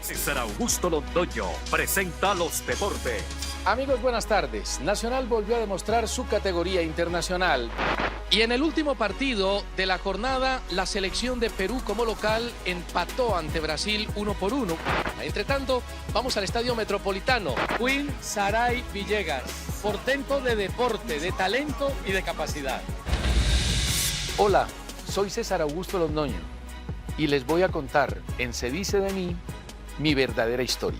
César Augusto Londoño presenta los deportes. Amigos, buenas tardes. Nacional volvió a demostrar su categoría internacional. Y en el último partido de la jornada, la selección de Perú como local empató ante Brasil 1-1. Entre tanto, vamos al Estadio Metropolitano. Queen Saray Villegas, portento de deporte, de talento y de capacidad. Hola, soy César Augusto Londoño y les voy a contar en Se dice de mí mi verdadera historia.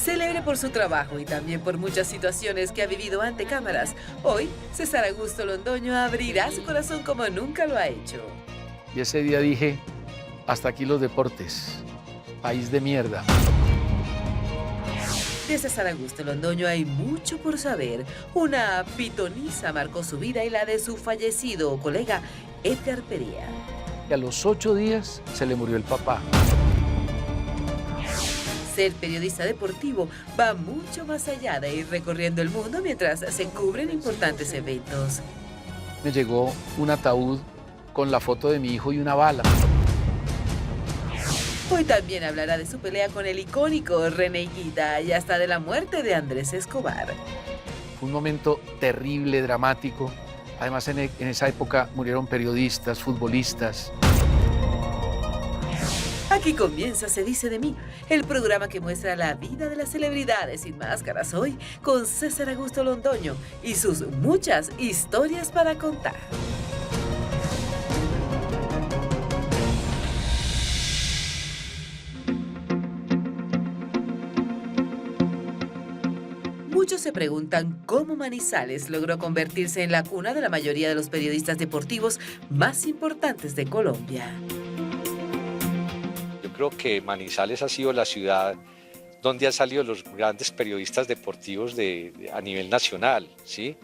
Célebre por su trabajo y también por muchas situaciones que ha vivido ante cámaras, hoy César Augusto Londoño abrirá su corazón como nunca lo ha hecho. Y ese día dije, hasta aquí los deportes, país de mierda. De César Augusto Londoño hay mucho por saber. Una pitoniza marcó su vida y la de su fallecido colega Edgar Perea. Y a los 8 días se le murió el papá. Ser periodista deportivo va mucho más allá de ir recorriendo el mundo mientras se cubren importantes eventos. Me llegó un ataúd con la foto de mi hijo y una bala. Hoy también hablará de su pelea con el icónico René Higuita y hasta de la muerte de Andrés Escobar. Fue un momento terrible, dramático. Además, en esa época murieron periodistas, futbolistas. Aquí comienza Se dice de mí, el programa que muestra la vida de las celebridades sin máscaras hoy con César Augusto Londoño y sus muchas historias para contar. Muchos se preguntan cómo Manizales logró convertirse en la cuna de la mayoría de los periodistas deportivos más importantes de Colombia. Creo que Manizales ha sido la ciudad donde han salido los grandes periodistas deportivos a nivel nacional, ¿sí?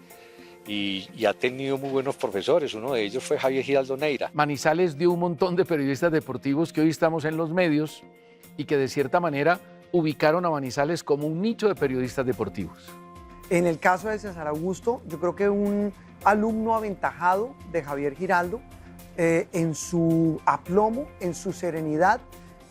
Y ha tenido muy buenos profesores, uno de ellos fue Javier Giraldo Neira. Manizales dio un montón de periodistas deportivos que hoy estamos en los medios y que de cierta manera ubicaron a Manizales como un nicho de periodistas deportivos. En el caso de César Augusto, yo creo que un alumno aventajado de Javier Giraldo, en su aplomo, en su serenidad,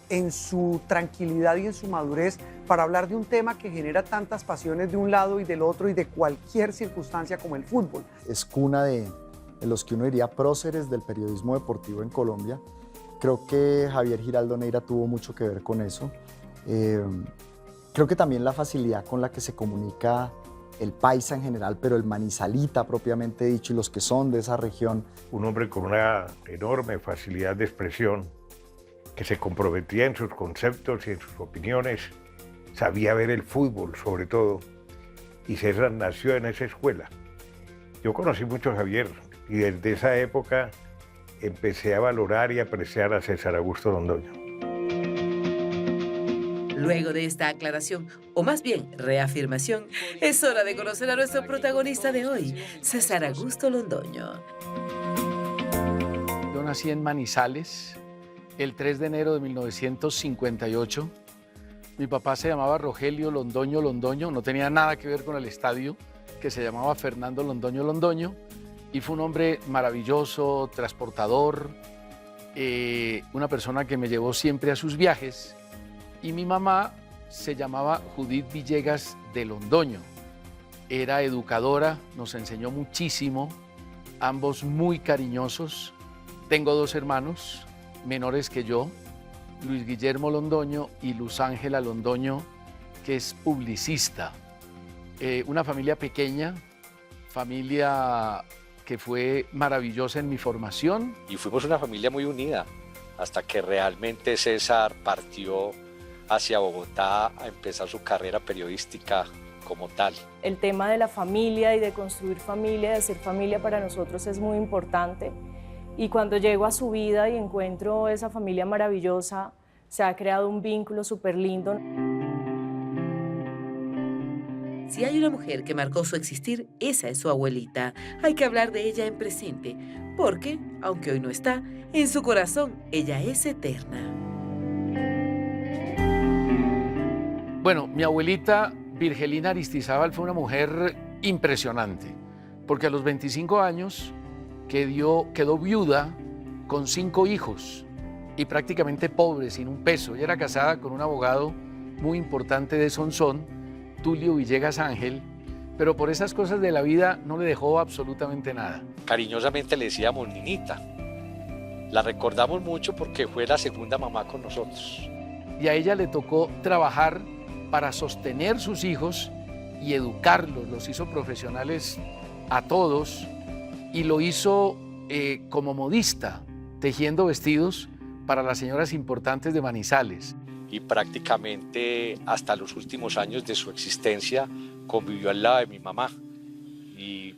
en su tranquilidad y en su madurez para hablar de un tema que genera tantas pasiones de un lado y del otro y de cualquier circunstancia como el fútbol. Es cuna de los que uno diría próceres del periodismo deportivo en Colombia. Creo que Javier Giraldo Neira tuvo mucho que ver con eso. Creo que también la facilidad con la que se comunica el paisa en general, pero el manizalita propiamente dicho y los que son de esa región. Un hombre con una enorme facilidad de expresión, que se comprometía en sus conceptos y en sus opiniones, sabía ver el fútbol sobre todo, y César nació en esa escuela. Yo conocí mucho a Javier y desde esa época empecé a valorar y apreciar a César Augusto Londoño. Luego de esta aclaración, o más bien reafirmación, es hora de conocer a nuestro protagonista de hoy, César Augusto Londoño. Yo nací en Manizales el 3 de enero de 1958. Mi papá se llamaba Rogelio Londoño Londoño, no tenía nada que ver con el estadio, que se llamaba Fernando Londoño Londoño, y fue un hombre maravilloso, transportador, una persona que me llevó siempre a sus viajes. Y mi mamá se llamaba Judith Villegas de Londoño. Era educadora, nos enseñó muchísimo, ambos muy cariñosos. Tengo 2 hermanos menores que yo, Luis Guillermo Londoño y Luz Ángela Londoño, que es publicista. Una familia pequeña, familia que fue maravillosa en mi formación. Y fuimos una familia muy unida, hasta que realmente César partió hacia Bogotá a empezar su carrera periodística como tal. El tema de la familia y de construir familia, de ser familia para nosotros es muy importante. Y cuando llego a su vida y encuentro esa familia maravillosa, se ha creado un vínculo súper lindo. Si hay una mujer que marcó su existir, esa es su abuelita. Hay que hablar de ella en presente, porque, aunque hoy no está, en su corazón ella es eterna. Bueno, mi abuelita Virgelina Aristizábal fue una mujer impresionante, porque a los 25 años quedó viuda con 5 hijos y prácticamente pobre, sin un peso. Ella era casada con un abogado muy importante de Sonsón, Tulio Villegas Ángel, pero por esas cosas de la vida no le dejó absolutamente nada. Cariñosamente le decíamos Ninita. La recordamos mucho porque fue la segunda mamá con nosotros. Y a ella le tocó trabajar para sostener sus hijos y educarlos. Los hizo profesionales a todos y lo hizo como modista, tejiendo vestidos para las señoras importantes de Manizales. Y prácticamente hasta los últimos años de su existencia convivió al lado de mi mamá y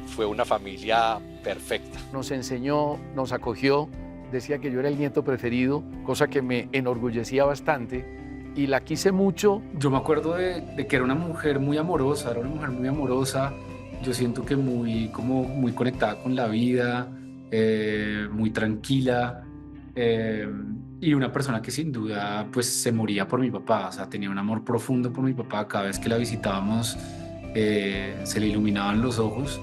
fue una familia perfecta. Nos enseñó, nos acogió, decía que yo era el nieto preferido, cosa que me enorgullecía bastante y la quise mucho. Yo me acuerdo de que era una mujer muy amorosa, yo siento que muy conectada con la vida, muy tranquila. Y una persona que sin duda pues se moría por mi papá, o sea, tenía un amor profundo por mi papá. Cada vez que la visitábamos se le iluminaban los ojos.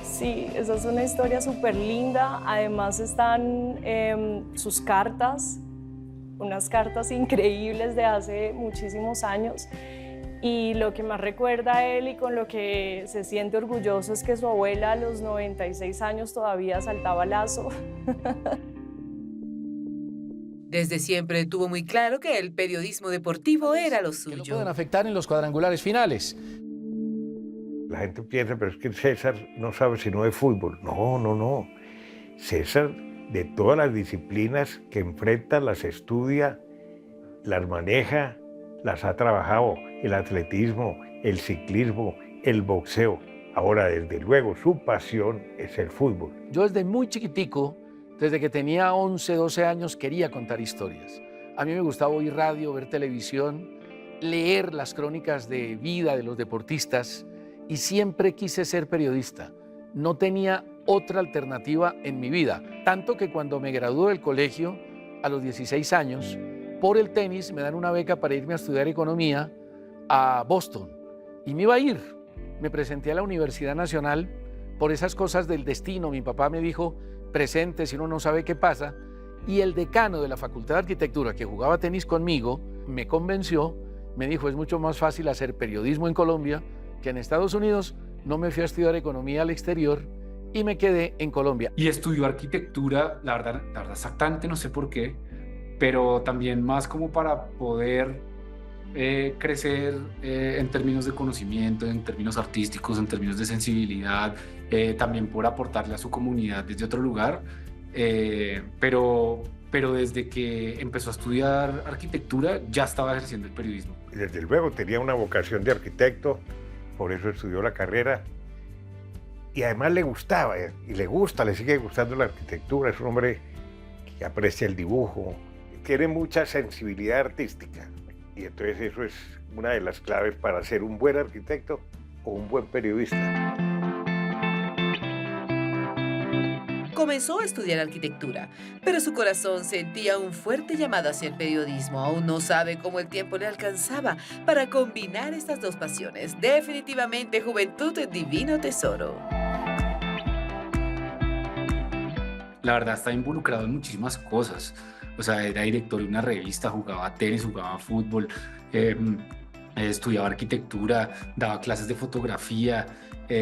Sí, esa es una historia súper linda. Además están sus cartas, unas cartas increíbles de hace muchísimos años. Y lo que más recuerda a él y con lo que se siente orgulloso es que su abuela a los 96 años todavía saltaba lazo. Desde siempre tuvo muy claro que el periodismo deportivo era lo Que suyo. lo pueden afectar en los cuadrangulares finales. La gente piensa, pero es que César no sabe sino de fútbol. No. César, de todas las disciplinas que enfrenta, las estudia, las maneja, las ha trabajado. El atletismo, el ciclismo, el boxeo. Ahora, desde luego, su pasión es el fútbol. Yo desde muy chiquitico, desde que tenía 11, 12 años, quería contar historias. A mí me gustaba oír radio, ver televisión, leer las crónicas de vida de los deportistas y siempre quise ser periodista. No tenía otra alternativa en mi vida. Tanto que cuando me gradué del colegio, a los 16 años, por el tenis me dan una beca para irme a estudiar economía a Boston. Y me iba a ir. Me presenté a la Universidad Nacional por esas cosas del destino. Mi papá me dijo, presente si uno no sabe qué pasa. Y el decano de la Facultad de Arquitectura, que jugaba tenis conmigo, me convenció, me dijo, es mucho más fácil hacer periodismo en Colombia que en Estados Unidos. No me fui a estudiar economía al exterior y me quedé en Colombia. Y estudió arquitectura, la verdad exactamente no sé por qué, pero también más como para poder crecer en términos de conocimiento, en términos artísticos, en términos de sensibilidad, también por aportarle a su comunidad desde otro lugar, pero desde que empezó a estudiar arquitectura ya estaba ejerciendo el periodismo. Desde luego tenía una vocación de arquitecto, por eso estudió la carrera y además le gustaba y le gusta, le sigue gustando la arquitectura. Es un hombre que aprecia el dibujo, tiene mucha sensibilidad artística y entonces eso es una de las claves para ser un buen arquitecto o un buen periodista. Comenzó a estudiar arquitectura, pero su corazón sentía un fuerte llamado hacia el periodismo. Aún no sabe cómo el tiempo le alcanzaba para combinar estas dos pasiones. Definitivamente juventud, divino tesoro. La verdad está involucrado en muchísimas cosas. O sea, era director de una revista, jugaba tenis, jugaba fútbol, estudiaba arquitectura, daba clases de fotografía.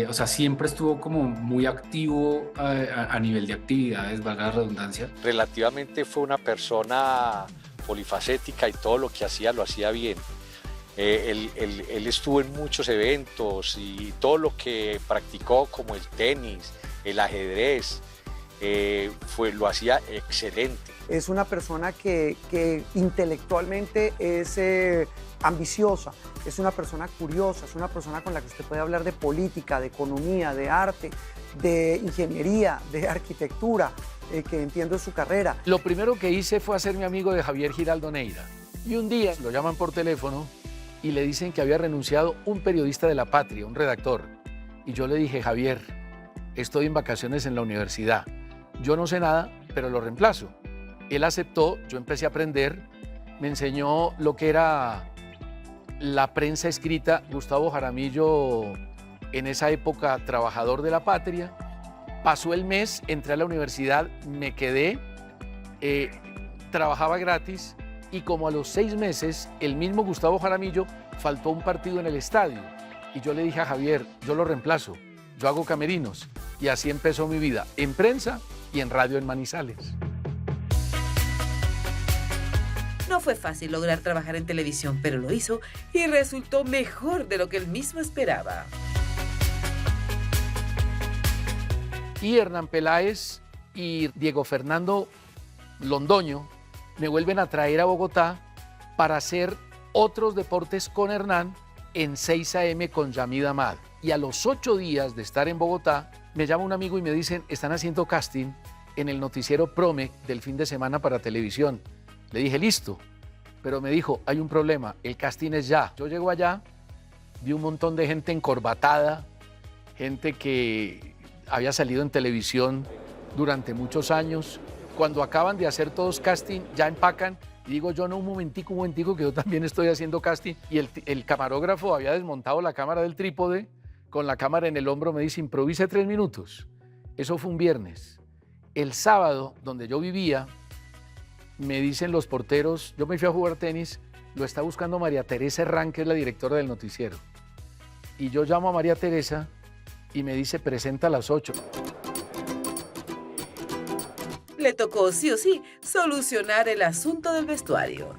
O sea, siempre estuvo como muy activo a nivel de actividades, valga la redundancia. Relativamente fue una persona polifacética y todo lo que hacía lo hacía bien. Él estuvo en muchos eventos y todo lo que practicó, como el tenis, el ajedrez, lo hacía excelente. Es una persona que intelectualmente es ambiciosa, es una persona curiosa, es una persona con la que usted puede hablar de política, de economía, de arte, de ingeniería, de arquitectura. que entiendo su carrera. Lo primero que hice fue hacerme amigo de Javier Giraldo Neira. Y un día lo llaman por teléfono y le dicen que había renunciado un periodista de La Patria, un redactor. Y yo le dije, Javier, estoy en vacaciones en la universidad. Yo no sé nada, pero lo reemplazo. Él aceptó, yo empecé a aprender, me enseñó lo que era la prensa escrita. Gustavo Jaramillo, en esa época trabajador de La Patria. Pasó el mes, entré a la universidad, me quedé, trabajaba gratis y como a los 6 meses el mismo Gustavo Jaramillo faltó un partido en el estadio y yo le dije a Javier, yo lo reemplazo, yo hago camerinos y así empezó mi vida en prensa y en radio en Manizales. No fue fácil lograr trabajar en televisión, pero lo hizo y resultó mejor de lo que él mismo esperaba. Y Hernán Peláez y Diego Fernando Londoño me vuelven a traer a Bogotá para hacer otros deportes con Hernán en 6 AM con Yamid Amad. Y a los 8 días de estar en Bogotá, me llama un amigo y me dicen, están haciendo casting en el noticiero Prome del fin de semana para televisión. Le dije, listo, pero me dijo, hay un problema, el casting es ya. Yo llego allá, vi un montón de gente encorbatada, gente que había salido en televisión durante muchos años. Cuando acaban de hacer todos casting, ya empacan. Y digo yo, no, un momentico, que yo también estoy haciendo casting. Y el camarógrafo había desmontado la cámara del trípode, con la cámara en el hombro me dice, improvise 3 minutos. Eso fue un viernes. El sábado, donde yo vivía, me dicen los porteros, yo me fui a jugar tenis, lo está buscando María Teresa Herrán, que es la directora del noticiero. Y yo llamo a María Teresa y me dice, presenta a las 8. Le tocó sí o sí solucionar el asunto del vestuario.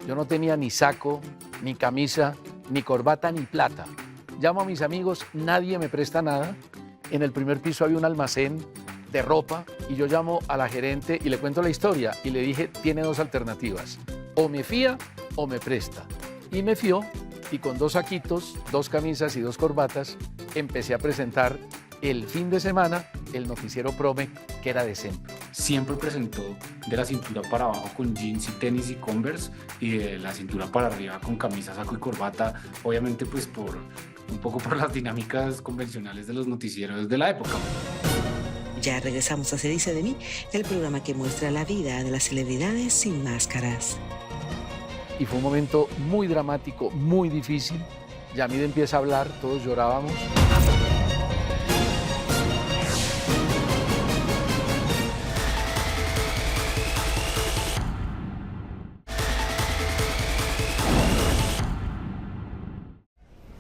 Yo no tenía ni saco, ni camisa, ni corbata, ni plata. Llamo a mis amigos, nadie me presta nada. En el primer piso había un almacén de ropa y yo llamo a la gerente y le cuento la historia y le dije, tiene 2 alternativas, o me fía o me presta. Y me fió y con 2 saquitos, 2 camisas y 2 corbatas empecé a presentar el fin de semana el noticiero Prome, que era decente. Siempre presentó de la cintura para abajo con jeans y tenis y Converse y de la cintura para arriba con camisa, saco y corbata, obviamente pues un poco por las dinámicas convencionales de los noticieros de la época. Ya regresamos a Se dice de mí, el programa que muestra la vida de las celebridades sin máscaras. Y fue un momento muy dramático, muy difícil. Yamid empieza a hablar, todos llorábamos.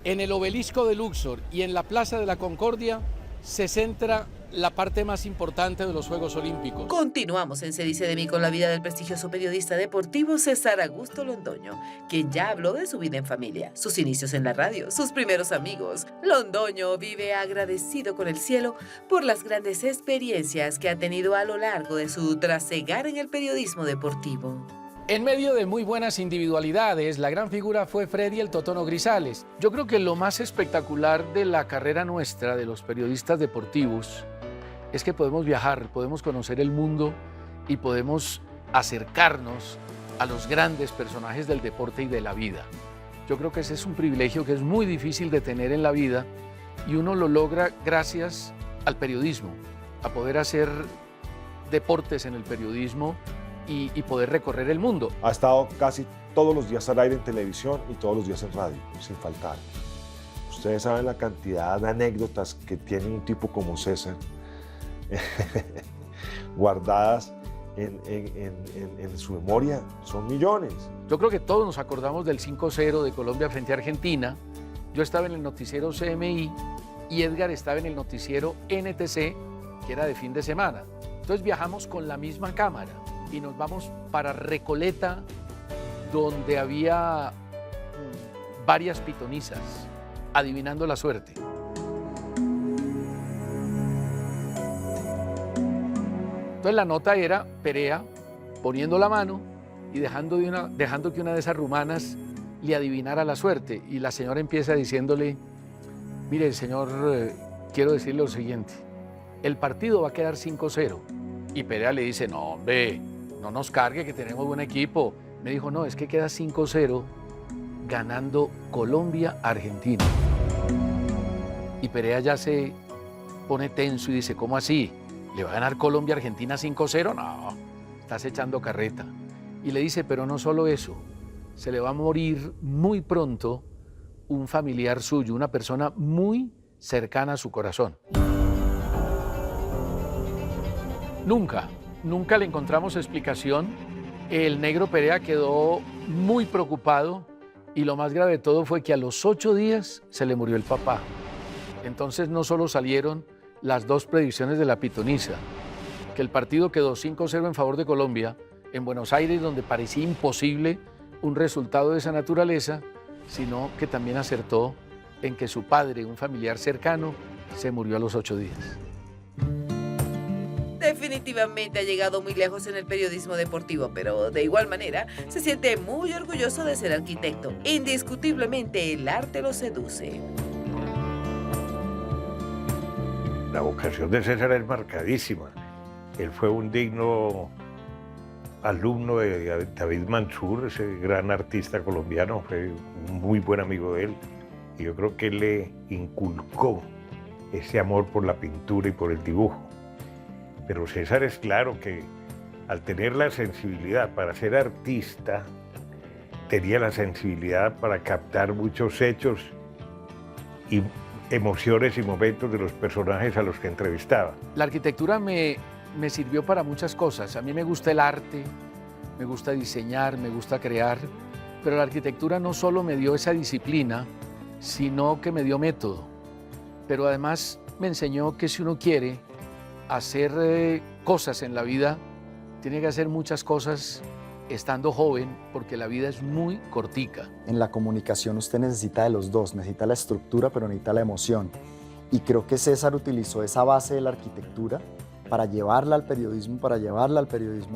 En el obelisco de Luxor y en la Plaza de la Concordia se centra la parte más importante de los Juegos Olímpicos. Continuamos en Se dice de mí con la vida del prestigioso periodista deportivo César Augusto Londoño, quien ya habló de su vida en familia, sus inicios en la radio, sus primeros amigos. Londoño vive agradecido con el cielo por las grandes experiencias que ha tenido a lo largo de su trasegar en el periodismo deportivo. En medio de muy buenas individualidades, la gran figura fue Freddy el Totono Grisales. Yo creo que lo más espectacular de la carrera nuestra, de los periodistas deportivos, es que podemos viajar, podemos conocer el mundo y podemos acercarnos a los grandes personajes del deporte y de la vida. Yo creo que ese es un privilegio que es muy difícil de tener en la vida y uno lo logra gracias al periodismo, a poder hacer deportes en el periodismo y poder recorrer el mundo. Ha estado casi todos los días al aire en televisión y todos los días en radio, sin faltar. Ustedes saben la cantidad de anécdotas que tiene un tipo como César guardadas en su memoria, son millones. Yo creo que todos nos acordamos del 5-0 de Colombia frente a Argentina. Yo estaba en el noticiero CMI y Edgar estaba en el noticiero NTC, que era de fin de semana. Entonces viajamos con la misma cámara y nos vamos para Recoleta, donde había varias pitonisas adivinando la suerte. Entonces la nota era Perea poniendo la mano y dejando que una de esas rumanas le adivinara la suerte. Y la señora empieza diciéndole, mire, señor, quiero decirle lo siguiente, el partido va a quedar 5-0. Y Perea le dice, no, hombre, no nos cargue que tenemos buen equipo. Me dijo, no, es que queda 5-0 ganando Colombia-Argentina. Y Perea ya se pone tenso y dice, ¿cómo así? ¿Le va a ganar Colombia-Argentina 5-0? No, estás echando carreta. Y le dice, pero no solo eso, se le va a morir muy pronto un familiar suyo, una persona muy cercana a su corazón. Nunca le encontramos explicación. El negro Perea quedó muy preocupado y lo más grave de todo fue que a los 8 días se le murió el papá. Entonces no solo salieron las 2 predicciones de la pitoniza, que el partido quedó 5-0 en favor de Colombia, en Buenos Aires, donde parecía imposible un resultado de esa naturaleza, sino que también acertó en que su padre, un familiar cercano, se murió a los 8 días. Definitivamente ha llegado muy lejos en el periodismo deportivo, pero de igual manera se siente muy orgulloso de ser arquitecto. Indiscutiblemente el arte lo seduce. La vocación de César es marcadísima. Él fue un digno alumno de David Mansur, ese gran artista colombiano, fue un muy buen amigo de él. Y yo creo que él le inculcó ese amor por la pintura y por el dibujo. Pero César es claro que al tener la sensibilidad para ser artista, tenía la sensibilidad para captar muchos hechos y emociones y momentos de los personajes a los que entrevistaba. La arquitectura me sirvió para muchas cosas. A mí me gusta el arte, me gusta diseñar, me gusta crear, pero la arquitectura no solo me dio esa disciplina, sino que me dio método. Pero además me enseñó que si uno quiere hacer cosas en la vida, tiene que hacer muchas cosas estando joven, porque la vida es muy cortica. En la comunicación usted necesita de los dos, necesita la estructura, pero necesita la emoción. Y creo que César utilizó esa base de la arquitectura para llevarla al periodismo,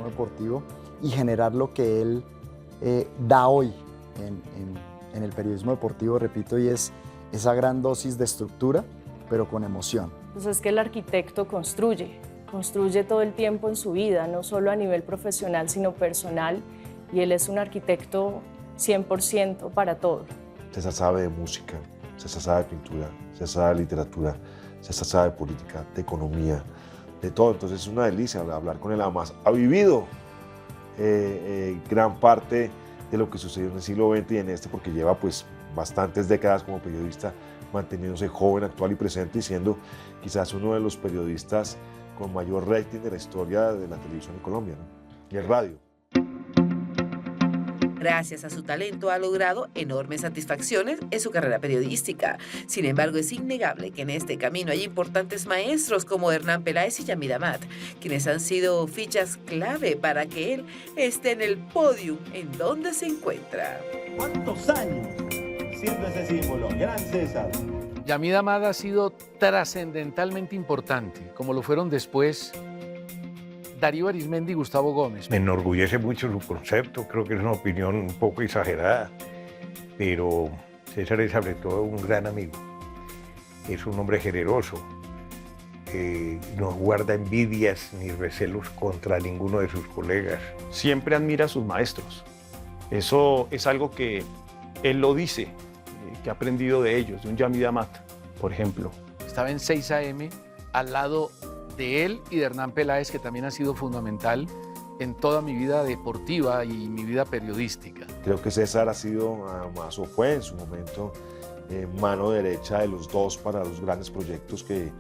deportivo y generar lo que él da hoy en el periodismo deportivo, repito, y es esa gran dosis de estructura, pero con emoción. Pues es que el arquitecto construye todo el tiempo en su vida, no solo a nivel profesional, sino personal, y él es un arquitecto 100% para todo. César sabe de música, César sabe de pintura, César sabe de literatura, César sabe de política, de economía, de todo. Entonces es una delicia hablar con él. Además, ha vivido gran parte de lo que sucedió en el siglo XX y en este, porque lleva pues bastantes décadas como periodista, manteniéndose joven, actual y presente, y siendo quizás uno de los periodistas con mayor rating de la historia de la televisión en Colombia, ¿no? Y el radio. Gracias a su talento ha logrado enormes satisfacciones en su carrera periodística. Sin embargo, es innegable que en este camino hay importantes maestros como Hernán Peláez y Yamid Amad, quienes han sido fichas clave para que él esté en el podio en donde se encuentra. ¿Cuántos años siendo ese símbolo? Gran César. Yamid Amad ha sido trascendentalmente importante, como lo fueron después Darío Arizmendi y Gustavo Gómez. Me enorgullece mucho su concepto, creo que es una opinión un poco exagerada, pero César es sobre todo un gran amigo. Es un hombre generoso, no guarda envidias ni recelos contra ninguno de sus colegas. Siempre admira a sus maestros. Eso es algo que él lo dice, que ha aprendido de ellos, de un Yamid Amad, por ejemplo. Estaba en 6 AM al lado de él y de Hernán Peláez, que también ha sido fundamental en toda mi vida deportiva y mi vida periodística. Creo que César ha sido, además, o fue en su momento, mano derecha de los dos para los grandes proyectos que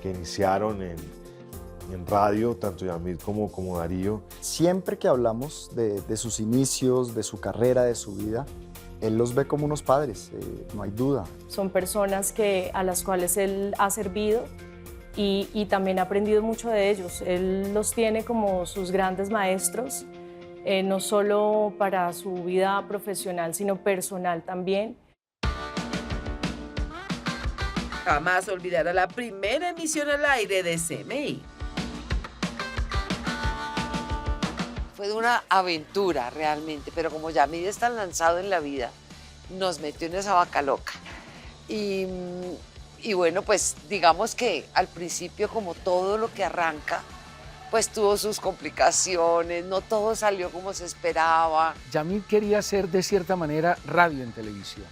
iniciaron en radio, tanto Yamid como Darío. Siempre que hablamos de sus inicios, de su carrera, de su vida, él los ve como unos padres, no hay duda. Son personas a las cuales él ha servido y también ha aprendido mucho de ellos. Él los tiene como sus grandes maestros, no solo para su vida profesional, sino personal también. Jamás olvidará la primera emisión al aire de CMI. Fue una aventura realmente, pero como Yamid es tan lanzado en la vida, nos metió en esa vaca loca. Y Y bueno, pues digamos que al principio, como todo lo que arranca, pues tuvo sus complicaciones, no todo salió como se esperaba. Yamid quería hacer de cierta manera radio en televisión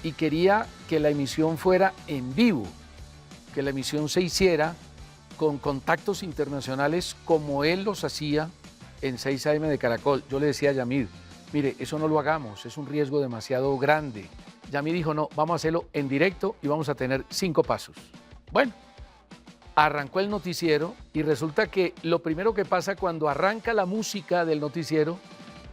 y quería que la emisión fuera en vivo, que la emisión se hiciera con contactos internacionales como él los hacía en 6 AM de Caracol. Yo le decía a Yamid, mire, eso no lo hagamos, es un riesgo demasiado grande. Yamid dijo, no, vamos a hacerlo en directo y vamos a tener 5 pasos. Bueno, arrancó el noticiero y resulta que lo primero que pasa cuando arranca la música del noticiero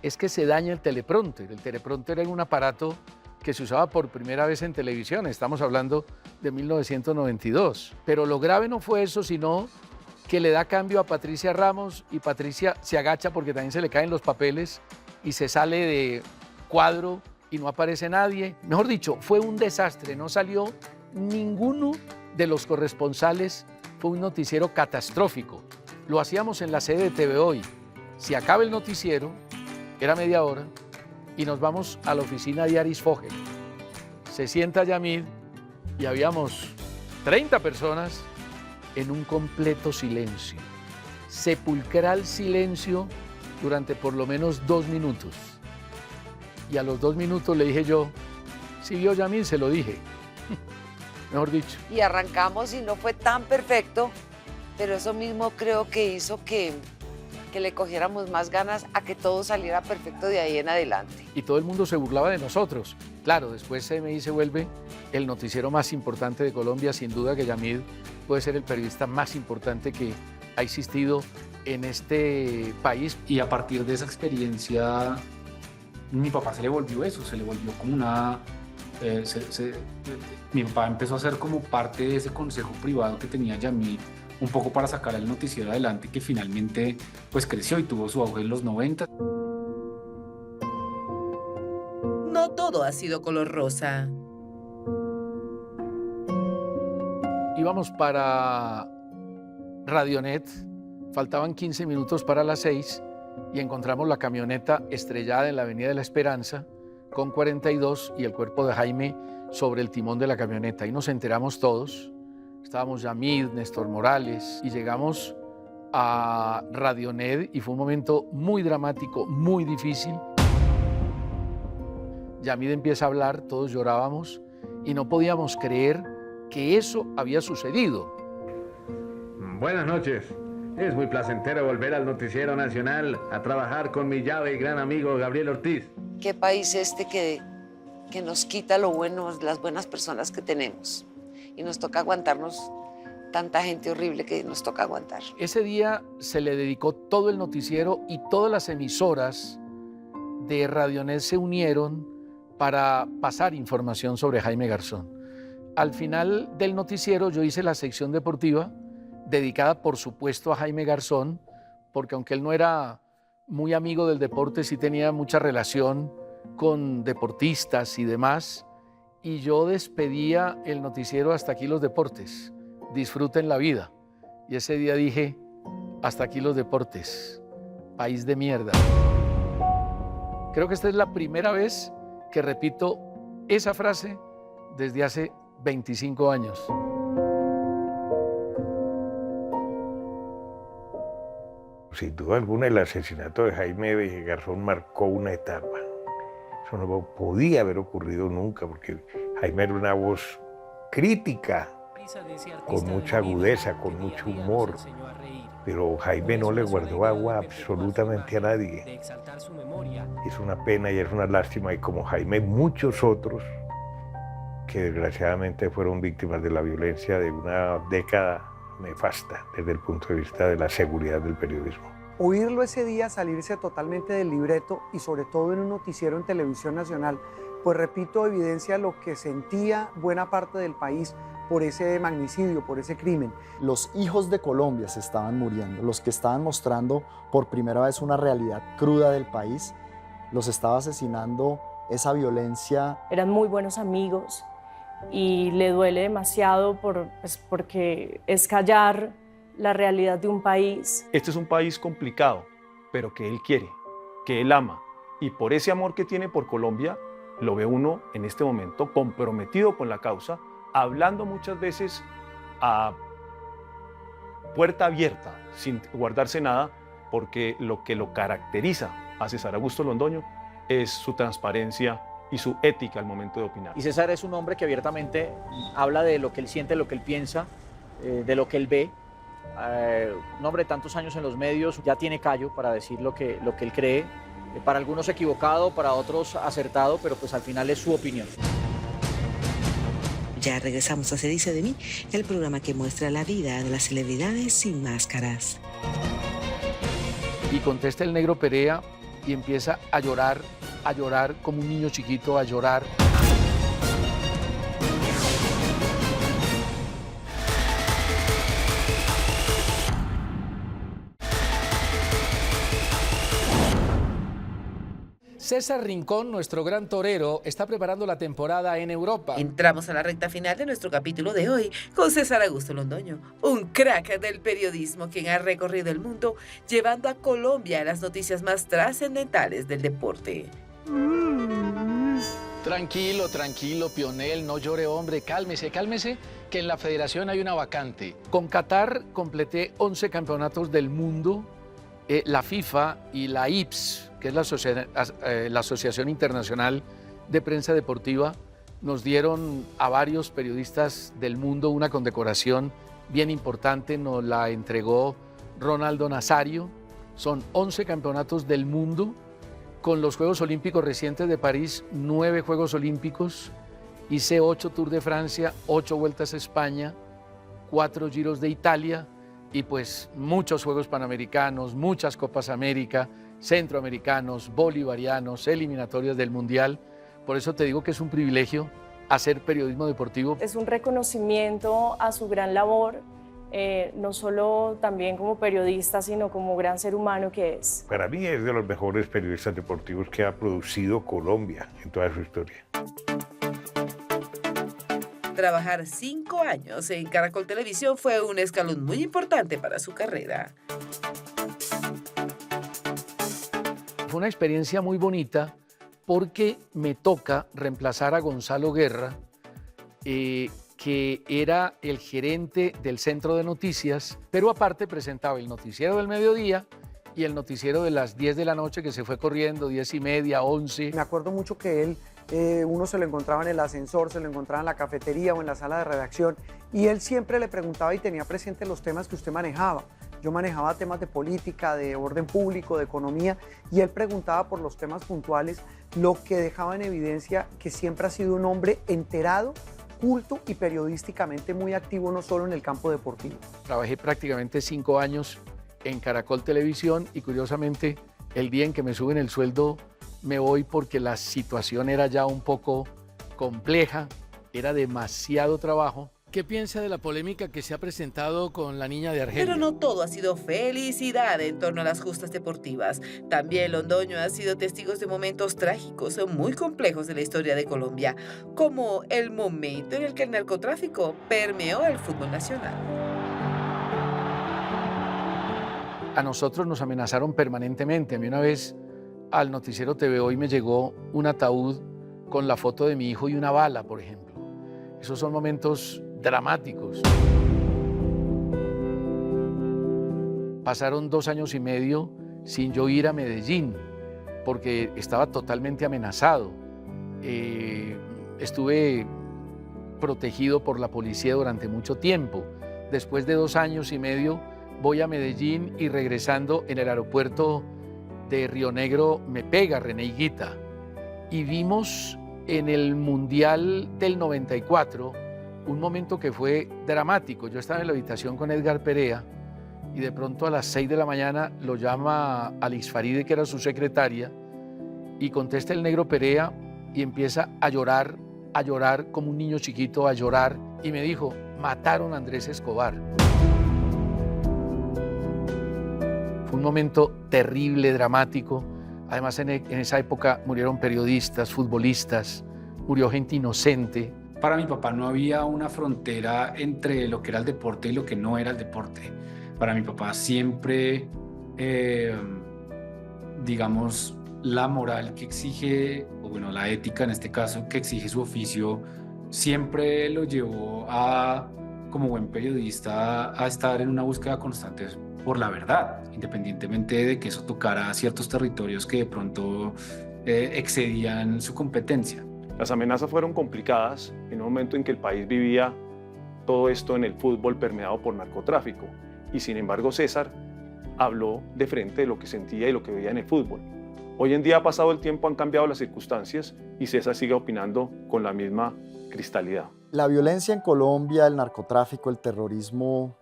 es que se daña el teleprompter. El teleprompter era un aparato que se usaba por primera vez en televisión, estamos hablando de 1992. Pero lo grave no fue eso, sino que le da cambio a Patricia Ramos y Patricia se agacha porque también se le caen los papeles y se sale de cuadro y no aparece nadie. Mejor dicho, fue un desastre, no salió ninguno de los corresponsales. Fue un noticiero catastrófico. Lo hacíamos en la sede de TV Hoy. Si acaba el noticiero, era media hora, y nos vamos a la oficina de Aris Fogel. Se sienta Yamid y habíamos 30 personas en un completo silencio. Sepulcral silencio durante por lo menos 2 minutos. Y a los 2 minutos le dije yo, si vio Yamid, se lo dije. Mejor dicho. Y arrancamos y no fue tan perfecto, pero eso mismo creo que hizo que le cogiéramos más ganas a que todo saliera perfecto de ahí en adelante. Y todo el mundo se burlaba de nosotros. Claro, después CMI se vuelve el noticiero más importante de Colombia, sin duda que Yamid puede ser el periodista más importante que ha existido en este país. Y a partir de esa experiencia, mi papá se le volvió eso, se le volvió como una... mi papá empezó a ser como parte de ese consejo privado que tenía Yamid, un poco para sacar el noticiero adelante, que finalmente pues creció y tuvo su auge en los 90. No todo ha sido color rosa. Íbamos para Radionet, faltaban 15 minutos para las 6 y encontramos la camioneta estrellada en la Avenida de la Esperanza con 42 y el cuerpo de Jaime sobre el timón de la camioneta. Ahí nos enteramos todos. Estábamos Yamid, Néstor Morales y llegamos a Radionet y fue un momento muy dramático, muy difícil. Yamid empieza a hablar, todos llorábamos y no podíamos creer que eso había sucedido. Buenas noches. Es muy placentero volver al Noticiero Nacional a trabajar con mi llave y gran amigo Gabriel Ortiz. ¿Qué país este que nos quita lo bueno, las buenas personas que tenemos? Y nos toca aguantarnos tanta gente horrible que nos toca aguantar. Ese día se le dedicó todo el noticiero y todas las emisoras de Radionet se unieron para pasar información sobre Jaime Garzón. Al final del noticiero yo hice la sección deportiva dedicada por supuesto a Jaime Garzón, porque aunque él no era muy amigo del deporte, sí tenía mucha relación con deportistas y demás, y yo despedía el noticiero hasta aquí los deportes, disfruten la vida. Y ese día dije, hasta aquí los deportes, país de mierda. Creo que esta es la primera vez que repito esa frase desde hace 25 años. Sin duda alguna, el asesinato de Jaime Garzón marcó una etapa. Eso no podía haber ocurrido nunca, porque Jaime era una voz crítica, con mucha agudeza, con mucho humor. Pero Jaime no le guardó agua absolutamente a nadie. Es una pena y es una lástima, y como Jaime, muchos otros que desgraciadamente fueron víctimas de la violencia de una década nefasta desde el punto de vista de la seguridad del periodismo. Oírlo ese día salirse totalmente del libreto y sobre todo en un noticiero en Televisión Nacional, pues repito, evidencia lo que sentía buena parte del país por ese magnicidio, por ese crimen. Los hijos de Colombia se estaban muriendo, los que estaban mostrando por primera vez una realidad cruda del país, los estaba asesinando esa violencia. Eran muy buenos amigos y le duele demasiado porque es callar la realidad de un país. Este es un país complicado, pero que él quiere, que él ama, y por ese amor que tiene por Colombia, lo ve uno en este momento comprometido con la causa, hablando muchas veces a puerta abierta, sin guardarse nada, porque lo que lo caracteriza a César Augusto Londoño es su transparencia y su ética al momento de opinar. Y César es un hombre que abiertamente habla de lo que él siente, lo que él piensa, de lo que él ve. Un hombre de tantos años en los medios ya tiene callo para decir lo que él cree. Para algunos equivocado, para otros acertado, pero pues al final es su opinión. Ya regresamos a Se dice de mí, el programa que muestra la vida de las celebridades sin máscaras. Y contesta el negro Perea y empieza a llorar como un niño chiquito, a llorar. César Rincón, nuestro gran torero, está preparando la temporada en Europa. Entramos a la recta final de nuestro capítulo de hoy con César Augusto Londoño, un crack del periodismo quien ha recorrido el mundo llevando a Colombia las noticias más trascendentales del deporte. Tranquilo, tranquilo, Pionel, no llore, hombre, cálmese, que en la federación hay una vacante. Con Qatar completé 11 campeonatos del mundo. La FIFA y la IPS, que es la Asociación Internacional de Prensa Deportiva, nos dieron a varios periodistas del mundo una condecoración bien importante, nos la entregó Ronaldo Nazario. Son 11 campeonatos del mundo, con los Juegos Olímpicos recientes de París, 9 Juegos Olímpicos, hice 8 Tours de Francia, 8 Vueltas a España, 4 Giros de Italia, y pues muchos Juegos Panamericanos, muchas Copas América, centroamericanos, bolivarianos, eliminatorias del Mundial. Por eso te digo que es un privilegio hacer periodismo deportivo. Es un reconocimiento a su gran labor, no solo también como periodista, sino como gran ser humano que es. Para mí es de los mejores periodistas deportivos que ha producido Colombia en toda su historia. Trabajar 5 años en Caracol Televisión fue un escalón muy importante para su carrera. Fue una experiencia muy bonita porque me toca reemplazar a Gonzalo Guerra, que era el gerente del Centro de Noticias, pero aparte presentaba el noticiero del mediodía y el noticiero de las 10 de la noche, que se fue corriendo, 10:30, 11. Me acuerdo mucho que él, uno se lo encontraba en el ascensor, se lo encontraba en la cafetería o en la sala de redacción, y él siempre le preguntaba y tenía presente los temas que usted manejaba. Yo manejaba temas de política, de orden público, de economía, y él preguntaba por los temas puntuales, lo que dejaba en evidencia que siempre ha sido un hombre enterado, culto y periodísticamente muy activo, no solo en el campo deportivo. Trabajé prácticamente 5 años en Caracol Televisión y curiosamente el día en que me suben el sueldo me voy porque la situación era ya un poco compleja, era demasiado trabajo. ¿Qué piensa de la polémica que se ha presentado con la niña de Argelia? Pero no todo ha sido felicidad en torno a las justas deportivas. También Londoño ha sido testigo de momentos trágicos muy complejos de la historia de Colombia, como el momento en el que el narcotráfico permeó el fútbol nacional. A nosotros nos amenazaron permanentemente. A mí una vez al noticiero TV Hoy me llegó un ataúd con la foto de mi hijo y una bala, por ejemplo. Esos son momentos dramáticos. Pasaron 2 años y medio sin yo ir a Medellín, porque estaba totalmente amenazado. Estuve protegido por la policía durante mucho tiempo. Después de 2 años y medio voy a Medellín y regresando en el aeropuerto de Río Negro me pega René Higuita. Y vimos en el Mundial del 94 un momento que fue dramático. Yo estaba en la habitación con Edgar Perea y de pronto a las 6 de la mañana lo llama Alix Faride, que era su secretaria, y contesta el negro Perea y empieza a llorar como un niño chiquito, a llorar, y me dijo, mataron a Andrés Escobar. Fue un momento terrible, dramático. Además, en esa época murieron periodistas, futbolistas, murió gente inocente. Para mi papá no había una frontera entre lo que era el deporte y lo que no era el deporte. Para mi papá siempre, digamos, la moral que exige, o bueno, la ética en este caso, que exige su oficio, siempre lo llevó a, como buen periodista, a estar en una búsqueda constante por la verdad, independientemente de que eso tocara ciertos territorios que de pronto excedían su competencia. Las amenazas fueron complicadas en un momento en que el país vivía todo esto en el fútbol permeado por narcotráfico, y sin embargo César habló de frente de lo que sentía y lo que veía en el fútbol. Hoy en día ha pasado el tiempo, han cambiado las circunstancias y César sigue opinando con la misma cristalidad. La violencia en Colombia, el narcotráfico, el terrorismo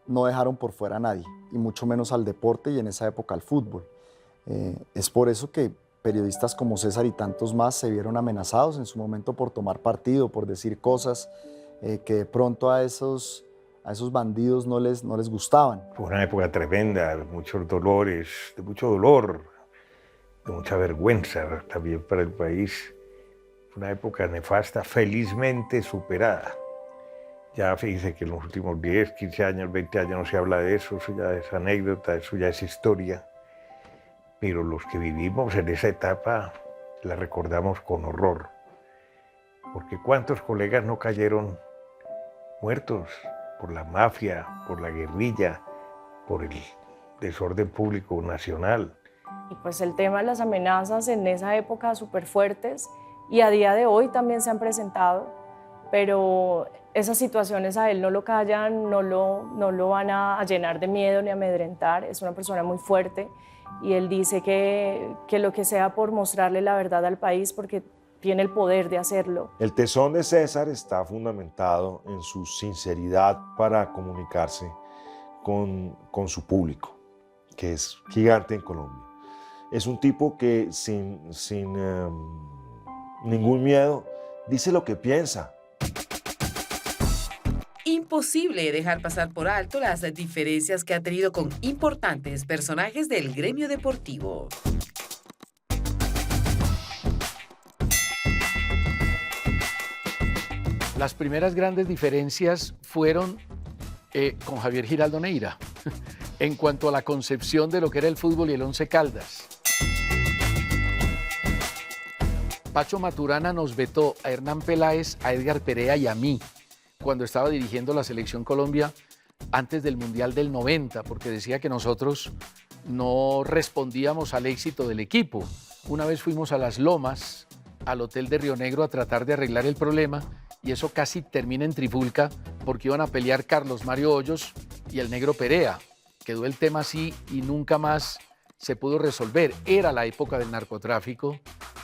no dejaron por fuera a nadie, y mucho menos al deporte y en esa época al fútbol. Es por eso que periodistas como César y tantos más se vieron amenazados en su momento por tomar partido, por decir cosas que de pronto a esos bandidos no les gustaban. Fue una época tremenda, de muchos dolores, de mucho dolor, de mucha vergüenza también para el país. Fue una época nefasta, felizmente superada. Ya fíjense que en los últimos 10, 15 años, 20 años no se habla de eso ya es anécdota, eso ya es historia. Pero los que vivimos en esa etapa la recordamos con horror. Porque ¿cuántos colegas no cayeron muertos por la mafia, por la guerrilla, por el desorden público nacional? Y pues el tema de las amenazas en esa época súper fuertes, y a día de hoy también se han presentado, pero esas situaciones a él no lo callan, no lo van a llenar de miedo ni amedrentar. Es una persona muy fuerte y él dice que lo que sea por mostrarle la verdad al país, porque tiene el poder de hacerlo. El tesón de César está fundamentado en su sinceridad para comunicarse con su público, que es gigante en Colombia. Es un tipo que sin ningún miedo dice lo que piensa. Imposible dejar pasar por alto las diferencias que ha tenido con importantes personajes del gremio deportivo. Las primeras grandes diferencias fueron con Javier Giraldo Neira, en cuanto a la concepción de lo que era el fútbol y el Once Caldas. Pacho Maturana nos vetó a Hernán Peláez, a Edgar Perea y a mí cuando estaba dirigiendo la Selección Colombia antes del Mundial del 90, porque decía que nosotros no respondíamos al éxito del equipo. Una vez fuimos a Las Lomas, al hotel de Río Negro, a tratar de arreglar el problema, y eso casi termina en trifulca porque iban a pelear Carlos Mario Hoyos y el Negro Perea. Quedó el tema así y nunca más se pudo resolver. Era la época del narcotráfico,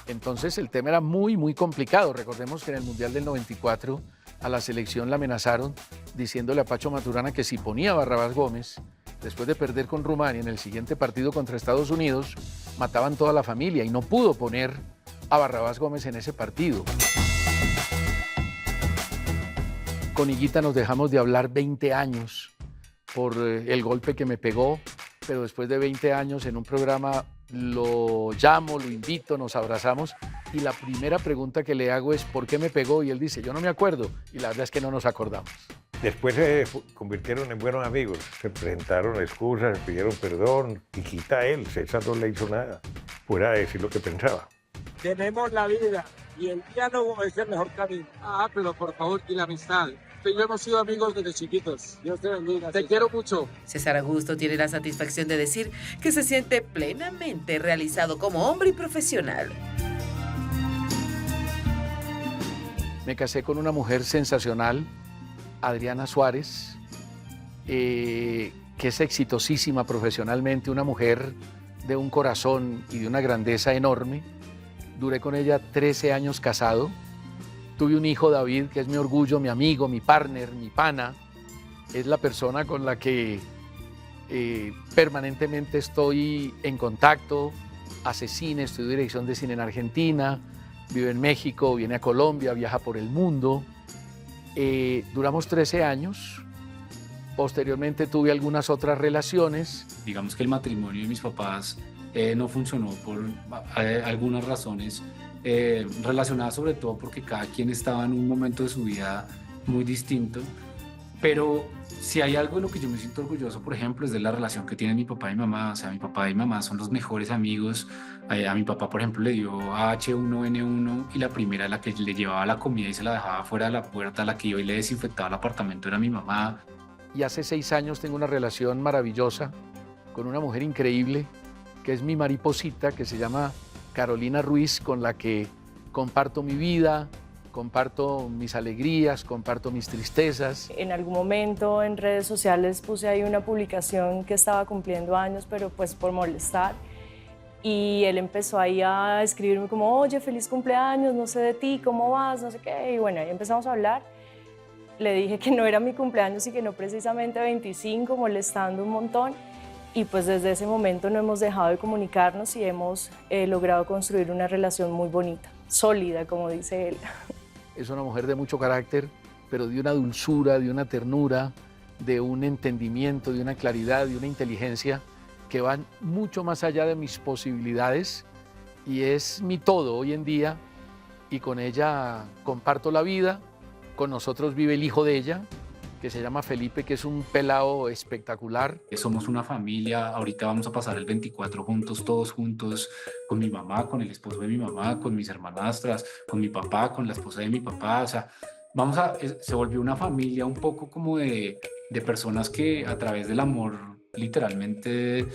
entonces el tema era muy, muy complicado. Recordemos que en el Mundial del 94 a la selección la amenazaron diciéndole a Pacho Maturana que si ponía a Barrabás Gómez, después de perder con Rumania en el siguiente partido contra Estados Unidos, mataban toda la familia, y no pudo poner a Barrabás Gómez en ese partido. Con Higuita nos dejamos de hablar 20 años por el golpe que me pegó, pero después de 20 años en un programa lo llamo, lo invito, nos abrazamos, y la primera pregunta que le hago es ¿por qué me pegó? Y él dice, yo no me acuerdo, y la verdad es que no nos acordamos. Después se convirtieron en buenos amigos, se presentaron excusas, se pidieron perdón, Higuita a él, César no le hizo nada, fuera de decir lo que pensaba. Tenemos la vida y el diálogo es el mejor camino. Ah, pero por favor, y la amistad. Tú y yo hemos sido amigos desde chiquitos. Dios te bendiga. Te quiero mucho. César Augusto tiene la satisfacción de decir que se siente plenamente realizado como hombre y profesional. Me casé con una mujer sensacional, Adriana Suárez, que es exitosísima profesionalmente, una mujer de un corazón y de una grandeza enorme. Duré con ella 13 años casado. Tuve un hijo, David, que es mi orgullo, mi amigo, mi partner, mi pana. Es la persona con la que permanentemente estoy en contacto. Hace cine, estudió dirección de cine en Argentina, vive en México, viene a Colombia, viaja por el mundo. Duramos 13 años. Posteriormente tuve algunas otras relaciones. Digamos que el matrimonio de mis papás no funcionó por algunas razones relacionadas sobre todo porque cada quien estaba en un momento de su vida muy distinto. Pero si hay algo de lo que yo me siento orgulloso, por ejemplo, es de la relación que tienen mi papá y mi mamá. O sea, mi papá y mi mamá son los mejores amigos. A mi papá, por ejemplo, le dio H1N1 y la primera, la que le llevaba la comida y se la dejaba fuera de la puerta, la que iba y le desinfectaba el apartamento, era mi mamá. Y hace 6 años tengo una relación maravillosa con una mujer increíble, que es mi mariposita, que se llama Carolina Ruiz, con la que comparto mi vida, comparto mis alegrías, comparto mis tristezas. En algún momento en redes sociales puse ahí una publicación que estaba cumpliendo años, pero pues por molestar. Y él empezó ahí a escribirme como, oye, feliz cumpleaños, no sé de ti, ¿cómo vas? No sé qué. Y bueno, ahí empezamos a hablar. Le dije que no era mi cumpleaños y que no precisamente 25, molestando un montón. Y pues desde ese momento no hemos dejado de comunicarnos y hemos logrado construir una relación muy bonita, sólida, como dice él. Es una mujer de mucho carácter, pero de una dulzura, de una ternura, de un entendimiento, de una claridad, de una inteligencia que van mucho más allá de mis posibilidades y es mi todo hoy en día y con ella comparto la vida. Con nosotros vive el hijo de ella, que se llama Felipe, que es un pelado espectacular. Somos una familia, ahorita vamos a pasar el 24 juntos, todos juntos, con mi mamá, con el esposo de mi mamá, con mis hermanastras, con mi papá, con la esposa de mi papá. O sea, se volvió una familia un poco como de personas que a través del amor, literalmente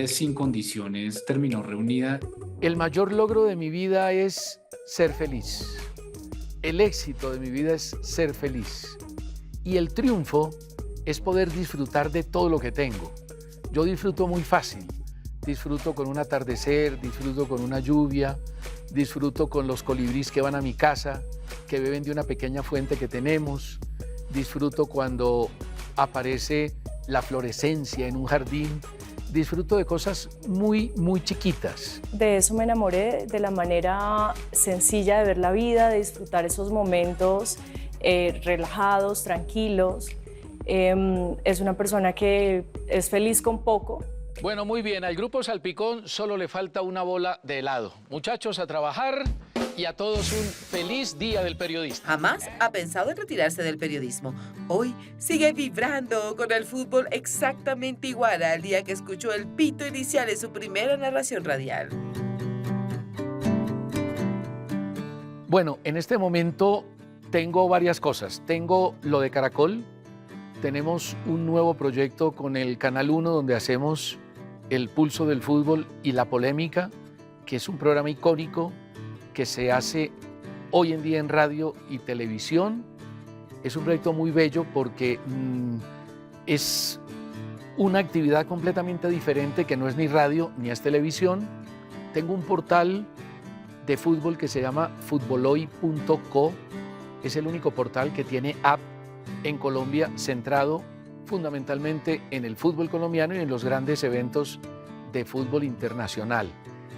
sin condiciones, terminó reunida. El mayor logro de mi vida es ser feliz. El éxito de mi vida es ser feliz. Y el triunfo es poder disfrutar de todo lo que tengo. Yo disfruto muy fácil. Disfruto con un atardecer, disfruto con una lluvia, disfruto con los colibríes que van a mi casa, que beben de una pequeña fuente que tenemos. Disfruto cuando aparece la florescencia en un jardín. Disfruto de cosas muy, muy chiquitas. De eso me enamoré, de la manera sencilla de ver la vida, de disfrutar esos momentos relajados, tranquilos. Es una persona que es feliz con poco. Bueno, muy bien, al grupo Salpicón solo le falta una bola de helado. Muchachos, a trabajar y a todos un feliz día del periodista. Jamás ha pensado en retirarse del periodismo. Hoy sigue vibrando con el fútbol exactamente igual al día que escuchó el pito inicial en su primera narración radial. Bueno, en este momento tengo varias cosas. Tengo lo de Caracol, tenemos un nuevo proyecto con el Canal 1 donde hacemos El Pulso del Fútbol y la Polémica, que es un programa icónico que se hace hoy en día en radio y televisión. Es un proyecto muy bello porque es una actividad completamente diferente que no es ni radio ni es televisión. Tengo un portal de fútbol que se llama futboloy.co. Es el único portal que tiene app en Colombia centrado fundamentalmente en el fútbol colombiano y en los grandes eventos de fútbol internacional.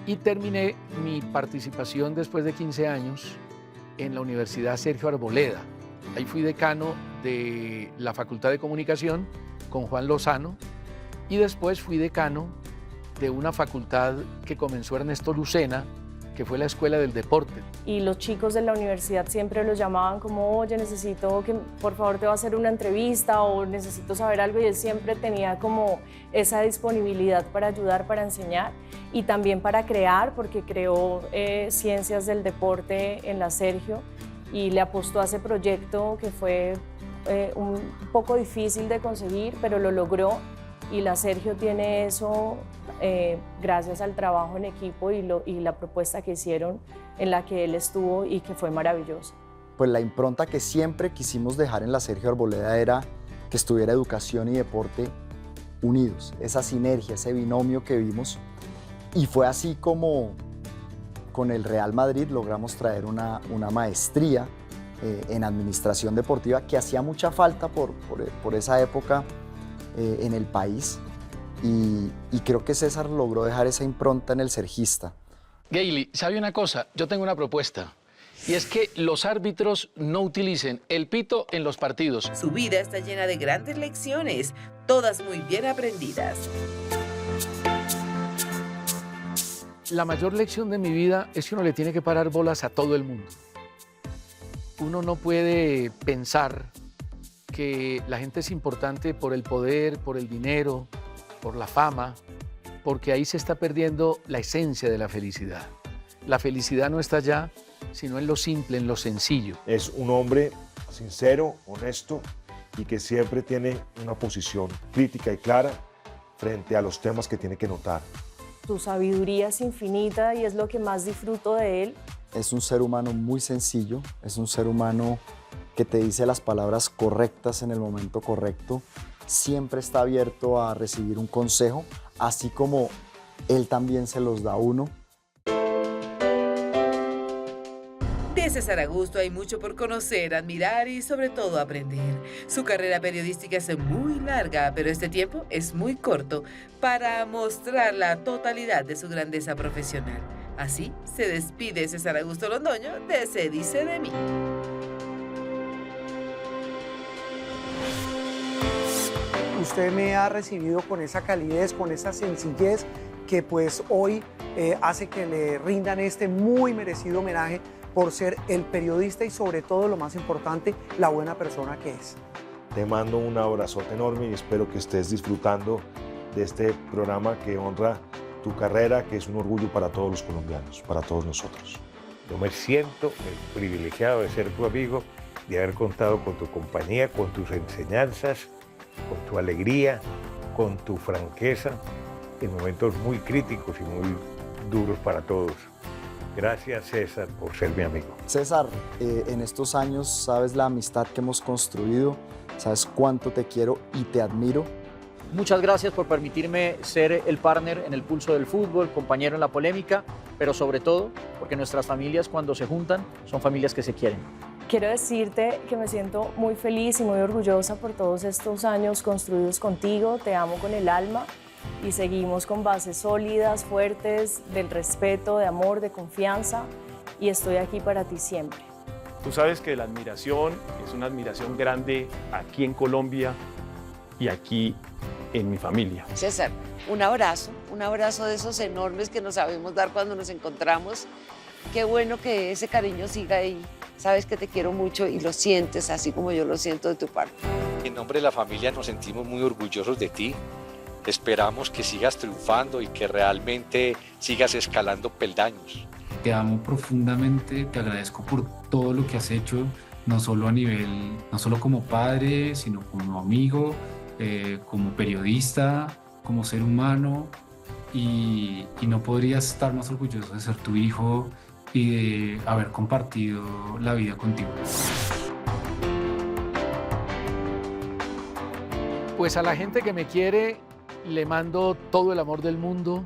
Y terminé mi participación después de 15 años en la Universidad Sergio Arboleda. Ahí fui decano de la Facultad de Comunicación con Juan Lozano y después fui decano de una facultad que comenzó Ernesto Lucena, que fue la Escuela del Deporte. Y los chicos de la universidad siempre los llamaban como, oye, necesito que por favor te va a hacer una entrevista o necesito saber algo, y él siempre tenía como esa disponibilidad para ayudar, para enseñar y también para crear, porque creó Ciencias del Deporte en la Sergio y le apostó a ese proyecto que fue un poco difícil de conseguir, pero lo logró. Y la Sergio tiene eso gracias al trabajo en equipo y la propuesta que hicieron en la que él estuvo y que fue maravillosa. Pues la impronta que siempre quisimos dejar en la Sergio Arboleda era que estuviera educación y deporte unidos, esa sinergia, ese binomio que vimos. Y fue así como con el Real Madrid logramos traer una maestría en administración deportiva que hacía mucha falta por esa época en el país y creo que César logró dejar esa impronta en el sergista. Gailey, ¿sabe una cosa? Yo tengo una propuesta y es que los árbitros no utilicen el pito en los partidos. Su vida está llena de grandes lecciones, todas muy bien aprendidas. La mayor lección de mi vida es que uno le tiene que parar bolas a todo el mundo. Uno no puede pensar que la gente es importante por el poder, por el dinero, por la fama, porque ahí se está perdiendo la esencia de la felicidad. La felicidad no está allá, sino en lo simple, en lo sencillo. Es un hombre sincero, honesto y que siempre tiene una posición crítica y clara frente a los temas que tiene que notar. Tu sabiduría es infinita y es lo que más disfruto de él. Es un ser humano muy sencillo, es un ser humano que te dice las palabras correctas en el momento correcto, siempre está abierto a recibir un consejo, así como él también se los da a uno. De César Augusto hay mucho por conocer, admirar y sobre todo aprender. Su carrera periodística es muy larga, pero este tiempo es muy corto para mostrar la totalidad de su grandeza profesional. Así se despide César Augusto Londoño de Se dice de mí. Usted me ha recibido con esa calidez, con esa sencillez que pues hoy hace que le rindan este muy merecido homenaje por ser el periodista y sobre todo, lo más importante, la buena persona que es. Te mando un abrazote enorme y espero que estés disfrutando de este programa que honra tu carrera, que es un orgullo para todos los colombianos, para todos nosotros. Yo me siento privilegiado de ser tu amigo, de haber contado con tu compañía, con tus enseñanzas, con tu alegría, con tu franqueza, en momentos muy críticos y muy duros para todos. Gracias, César, por ser mi amigo. César, en estos años sabes la amistad que hemos construido, sabes cuánto te quiero y te admiro. Muchas gracias por permitirme ser el partner en el pulso del fútbol, compañero en la polémica, pero sobre todo porque nuestras familias cuando se juntan son familias que se quieren. Quiero decirte que me siento muy feliz y muy orgullosa por todos estos años construidos contigo. Te amo con el alma y seguimos con bases sólidas, fuertes, del respeto, de amor, de confianza y estoy aquí para ti siempre. Tú sabes que la admiración es una admiración grande aquí en Colombia y aquí en mi familia. César, un abrazo de esos enormes que nos sabemos dar cuando nos encontramos. Qué bueno que ese cariño siga ahí. Sabes que te quiero mucho y lo sientes así como yo lo siento de tu parte. En nombre de la familia nos sentimos muy orgullosos de ti. Esperamos que sigas triunfando y que realmente sigas escalando peldaños. Te amo profundamente, te agradezco por todo lo que has hecho, no solo como padre, sino como amigo, como periodista, como ser humano, y no podría estar más orgulloso de ser tu hijo y de haber compartido la vida contigo. Pues a la gente que me quiere le mando todo el amor del mundo,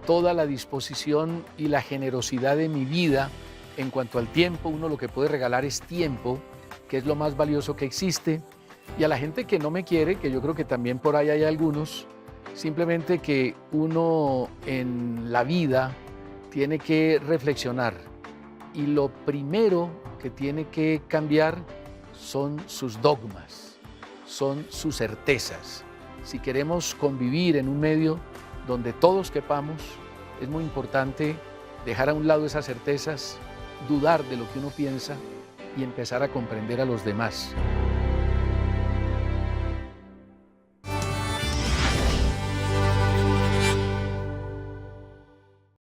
toda la disposición y la generosidad de mi vida. En cuanto al tiempo, uno lo que puede regalar es tiempo, que es lo más valioso que existe. Y a la gente que no me quiere, que yo creo que también por ahí hay algunos, simplemente que uno en la vida tiene que reflexionar y lo primero que tiene que cambiar son sus dogmas, son sus certezas. Si queremos convivir en un medio donde todos quepamos, es muy importante dejar a un lado esas certezas, dudar de lo que uno piensa y empezar a comprender a los demás.